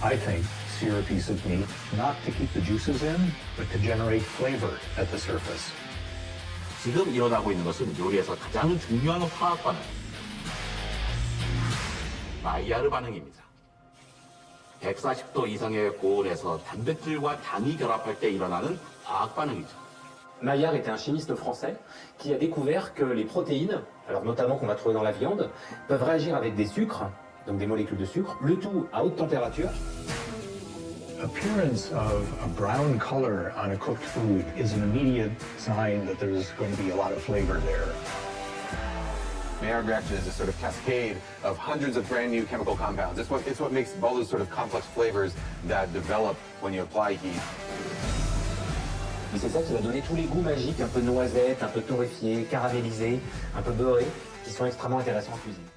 I think sear a piece of meat not to keep the juices in, but to generate flavor at the surface. 지금 일어나고 있는 것은 요리에서 가장 중요한 화학 반응, 마이야르 반응입니다. 140도 이상의 고온에서 단백질과 당이 결합할 때 일어나는 화학 반응이죠. Maillard était un chimiste français qui a découvert que les protéines, alors notamment qu'on va trouver dans la viande, peuvent réagir avec des sucres, donc des molécules de sucre, le tout à haute température. Appearance of a brown color on a cooked food is an immediate sign that there's going to be a lot of flavor there. Maillard reaction is a sort of cascade of hundreds of brand new chemical compounds. It's what makes all those sort of complex flavors that develop when you apply heat. Et c'est ça qui va donner tous les goûts magiques, un peu noisette, un peu torréfié, caramélisé, un peu beurré, qui sont extrêmement intéressants en cuisine.